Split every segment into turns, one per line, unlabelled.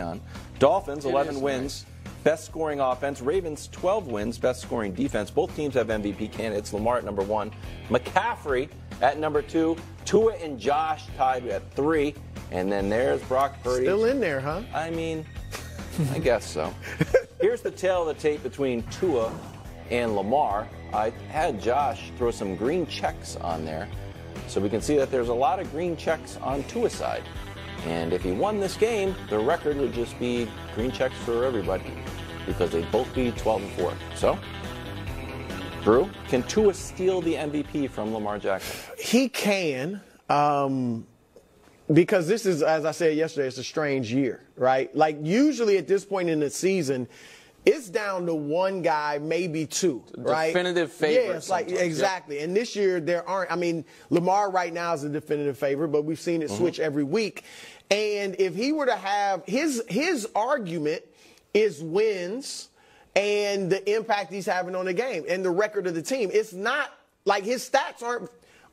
on. Dolphins, 11 wins, best scoring offense. Ravens, 12 wins, best scoring defense. Both teams have MVP candidates. Lamar at number 1, McCaffrey at number 2, Tua and Josh tied at 3, and then there's Brock Purdy.
Still in there, huh?
I mean, I guess so. Here's the tail of the tape between Tua and Lamar. I had Josh throw some green checks on there, so we can see that there's a lot of green checks on Tua's side. And if he won this game, the record would just be green checks for everybody because they'd both be 12-4. So, Drew, can Tua steal the MVP from Lamar Jackson?
He can, because this is, as I said yesterday, it's a strange year, right? Like usually at this point in the season, it's down to one guy, maybe two, right?
Definitive favorite.
Yeah, it's like, exactly. Yep. And this year there aren't, I mean, Lamar right now is a definitive favorite, but we've seen it switch every week. And if he were to have, his argument is wins and the impact he's having on the game and the record of the team. It's not like his stats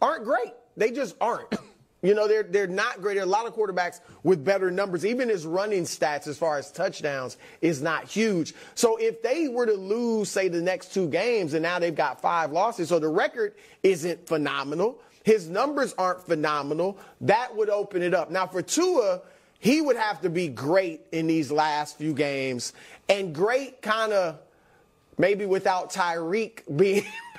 aren't great. They just aren't. You know, they're not great. There are a lot of quarterbacks with better numbers. Even his running stats as far as touchdowns is not huge. So if they were to lose, say, the next 2 games, and now they've got 5 losses, so the record isn't phenomenal. His numbers aren't phenomenal. That would open it up. Now, for Tua, he would have to be great in these last few games, and great kind of maybe without Tyreek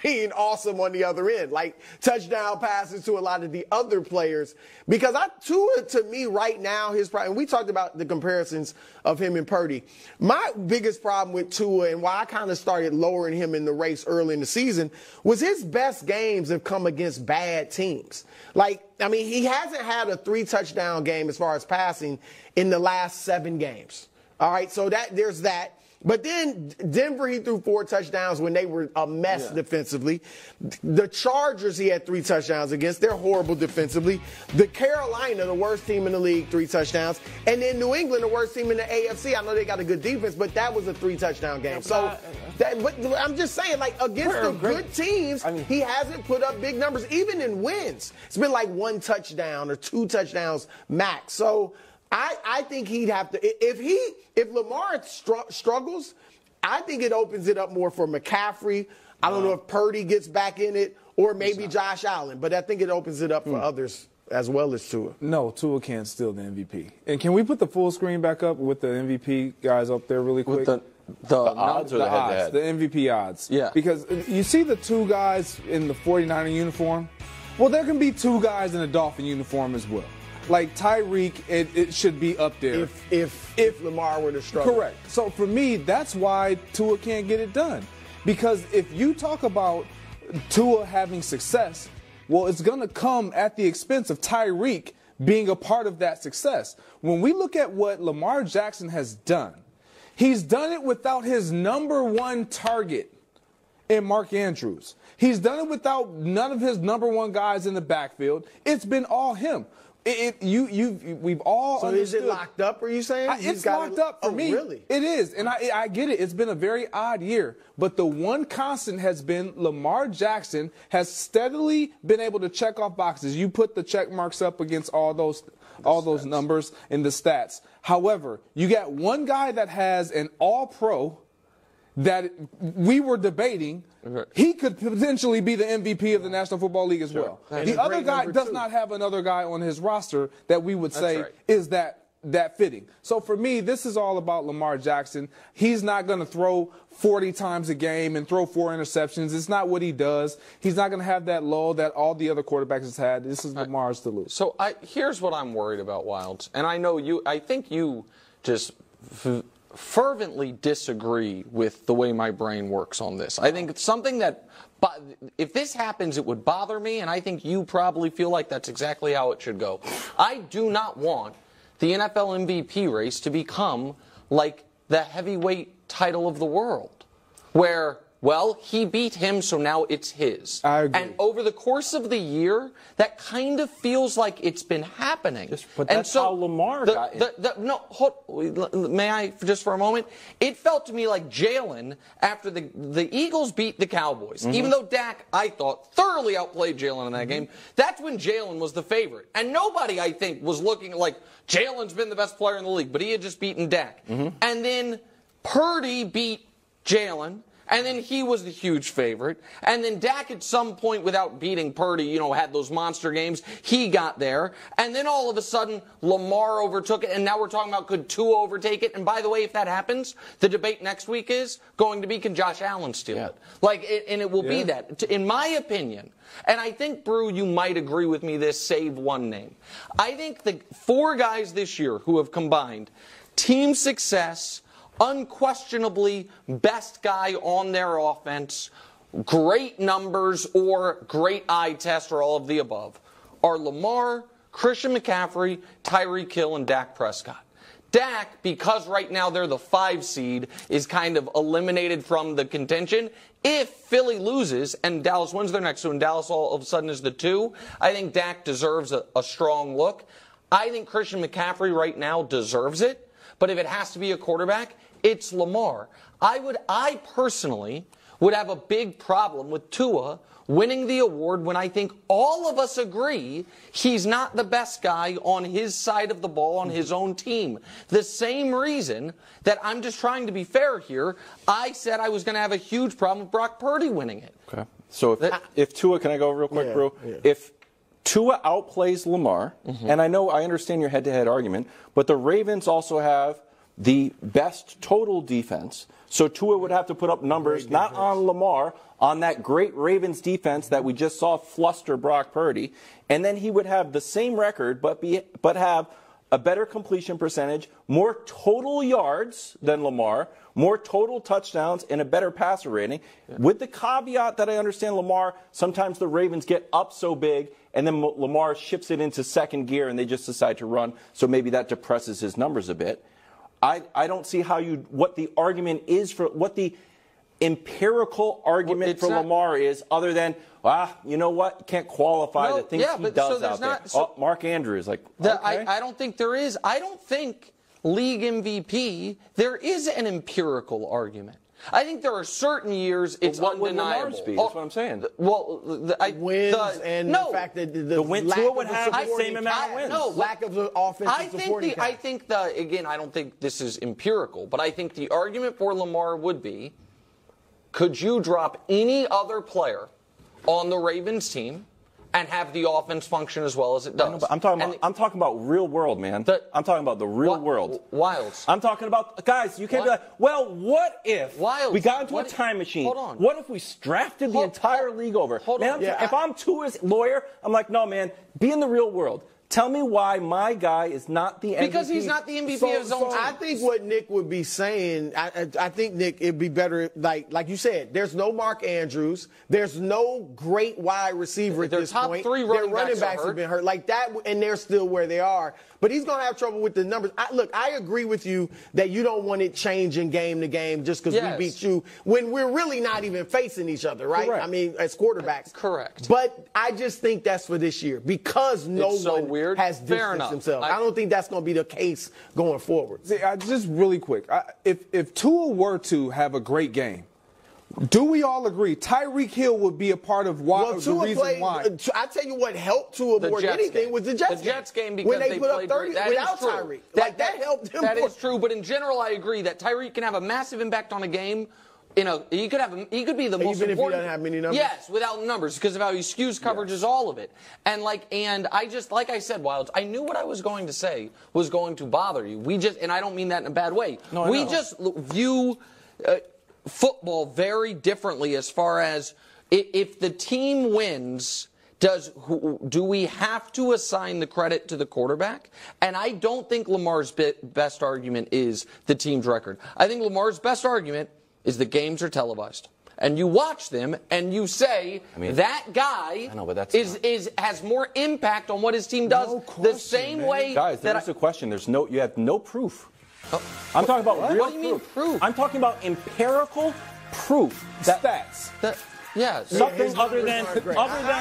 being awesome on the other end, like touchdown passes to a lot of the other players. Because Tua, to me, right now, his problem, and we talked about the comparisons of him and Purdy. My biggest problem with Tua and why I kind of started lowering him in the race early in the season was his best games have come against bad teams. Like, I mean, he hasn't had a 3-touchdown game as far as passing in the last 7 games. All right, so there's that. But then Denver, he threw 4 touchdowns when they were a mess defensively. The Chargers, he had 3 touchdowns against. They're horrible defensively. The Carolina, the worst team in the league, 3 touchdowns. And then New England, the worst team in the AFC. I know they got a good defense, but that was a 3-touchdown game. So but I'm just saying, like, against the good teams, he hasn't put up big numbers, even in wins. It's been like 1 touchdown or 2 touchdowns max. So I think he'd have to, if Lamar struggles, I think it opens it up more for McCaffrey. I don't know if Purdy gets back in it or maybe Josh Allen, but I think it opens it up for others as well as Tua.
No, Tua can't steal the MVP. And can we put the full screen back up with the MVP guys up there really quick?
With the odds or the head-to-head?
The MVP odds.
Yeah.
Because you see the 2 guys in the 49er uniform? Well, there can be 2 guys in a Dolphin uniform as well. Like Tyreek, it should be up there.
If Lamar were to struggle.
Correct. So for me, that's why Tua can't get it done. Because if you talk about Tua having success, well, it's going to come at the expense of Tyreek being a part of that success. When we look at what Lamar Jackson has done, he's done it without his number 1 target in Mark Andrews. He's done it without none of his number 1 guys in the backfield. It's been all him. We've all
So
understood.
is it locked up, are you saying?
It's locked up for me.
Really?
It is, and I get it. It's been a very odd year, but the one constant has been Lamar Jackson has steadily been able to check off boxes. You put the check marks up against all those numbers in the stats. However, you got one guy that has an all-pro that we were debating. He could potentially be the MVP of the National Football League as well. The other guy does not have another guy on his roster that we would say is that fitting. So for me, this is all about Lamar Jackson. He's not going to throw 40 times a game and throw 4 interceptions. It's not what he does. He's not going to have that lull that all the other quarterbacks has had. This is Lamar's to lose.
So here's what I'm worried about, Wilds. And I think you just fervently disagree with the way my brain works on this. I think it's something that, if this happens, it would bother me, and I think you probably feel like that's exactly how it should go. I do not want the NFL MVP race to become like the heavyweight title of the world, where well, he beat him, so now it's his.
I agree.
And over the course of the year, that kind of feels like it's been happening.
But that's how Lamar got it.
May I, just for a moment? It felt to me like Jalen, after the Eagles beat the Cowboys, even though Dak, I thought, thoroughly outplayed Jalen in that game, that's when Jalen was the favorite. And nobody, I think, was looking like Jalen's been the best player in the league, but he had just beaten Dak. And then Purdy beat Jalen. And then he was the huge favorite. And then Dak at some point, without beating Purdy, had those monster games. He got there. And then all of a sudden, Lamar overtook it. And now we're talking about, could Tua overtake it? And by the way, if that happens, the debate next week is going to be, can Josh Allen steal it? And it will be that. In my opinion, and I think, Brew, you might agree with me this, save one name. I think the 4 guys this year who have combined team success, unquestionably best guy on their offense, great numbers, or great eye test, or all of the above, are Lamar, Christian McCaffrey, Tyreek Hill, and Dak Prescott. Dak, because right now they're the 5 seed, is kind of eliminated from the contention. If Philly loses and Dallas wins their next 2, and Dallas all of a sudden is the 2, I think Dak deserves a strong look. I think Christian McCaffrey right now deserves it. But if it has to be a quarterback, it's Lamar. I personally would have a big problem with Tua winning the award when I think all of us agree he's not the best guy on his side of the ball on his own team. The same reason that I'm just trying to be fair here, I said I was going to have a huge problem with Brock Purdy winning it.
Okay. So if Tua, can I go real quick, bro? Yeah. If Tua outplays Lamar, and I understand your head-to-head argument, but the Ravens also have the best total defense. So Tua would have to put up numbers not on Lamar, on that great Ravens defense that we just saw fluster Brock Purdy, and then he would have the same record but have a better completion percentage, more total yards than Lamar, more total touchdowns, and a better passer rating. With the caveat that I understand Lamar, sometimes the Ravens get up so big and then Lamar shifts it into second gear and they just decide to run, so maybe that depresses his numbers a bit. I don't see what the argument is for, what the empirical argument for Lamar is, other than, you know what, you can't qualify the things he does out there. Mark Andrews, okay.
I don't think there is. I don't think league MVP, there is an empirical argument. I think there are certain years it's undeniable.
That's what I'm saying.
Well, wins and the fact that the
wins would have the same amount of wins.
No, lack of the offensive supporting cast.
Again, I don't think this is empirical, but I think the argument for Lamar would be, could you drop any other player on the Ravens team and have the offense function as well as it does?
I'm talking about real world, man. I'm talking about the real world.
Wilds.
I'm talking about, guys, you can't be like, well, what if we got into a time machine?
Hold on.
What if we drafted the entire league over? If I'm Tua's lawyer, I'm like, no, man, be in the real world. Tell me why my guy is not the MVP.
Because he's not the MVP of his own team.
I think what Nick would be saying, I think, Nick, it'd be better, like you said, there's no Mark Andrews. There's no great wide receiver at this point.
Their top 3 running backs
have been hurt. Like that, and they're still where they are. But he's going to have trouble with the numbers. I agree with you that you don't want it changing game to game just because we beat you when we're really not even facing each other, right?
Correct.
I mean, as quarterbacks.
Correct.
But I just think that's for this year because no one has distanced himself. I don't think that's going to be the case going forward.
See, just really quick, if Tua were to have a great game, do we all agree Tyreek Hill would be a part of the reason why?
I tell you what helped Tua more than anything was the Jets game.
The Jets game because
when they put up 30 without
Tyreek.
That helped him.
That is true, but in general I agree that Tyreek can have a massive impact on a game. He could be the most important. Even if he doesn't have many numbers? Yes, without numbers, because of how he skews coverages, all of it. And I said, Wilds, I knew what I was going to say was going to bother you. And I don't mean that in a bad way.
No, we
just view football very differently as far as if the team wins, do we have to assign the credit to the quarterback? And I don't think Lamar's best argument is the team's record. I think Lamar's best argument is the games are televised. And you watch them and you say that guy has more impact on what his team does the same way.
Guys, there's a question. You have no proof. I'm talking about real proof.
What do you mean proof?
I'm talking about empirical
proof that
Stats.
yeah,
Something
his
other
numbers
than
aren't great.
other than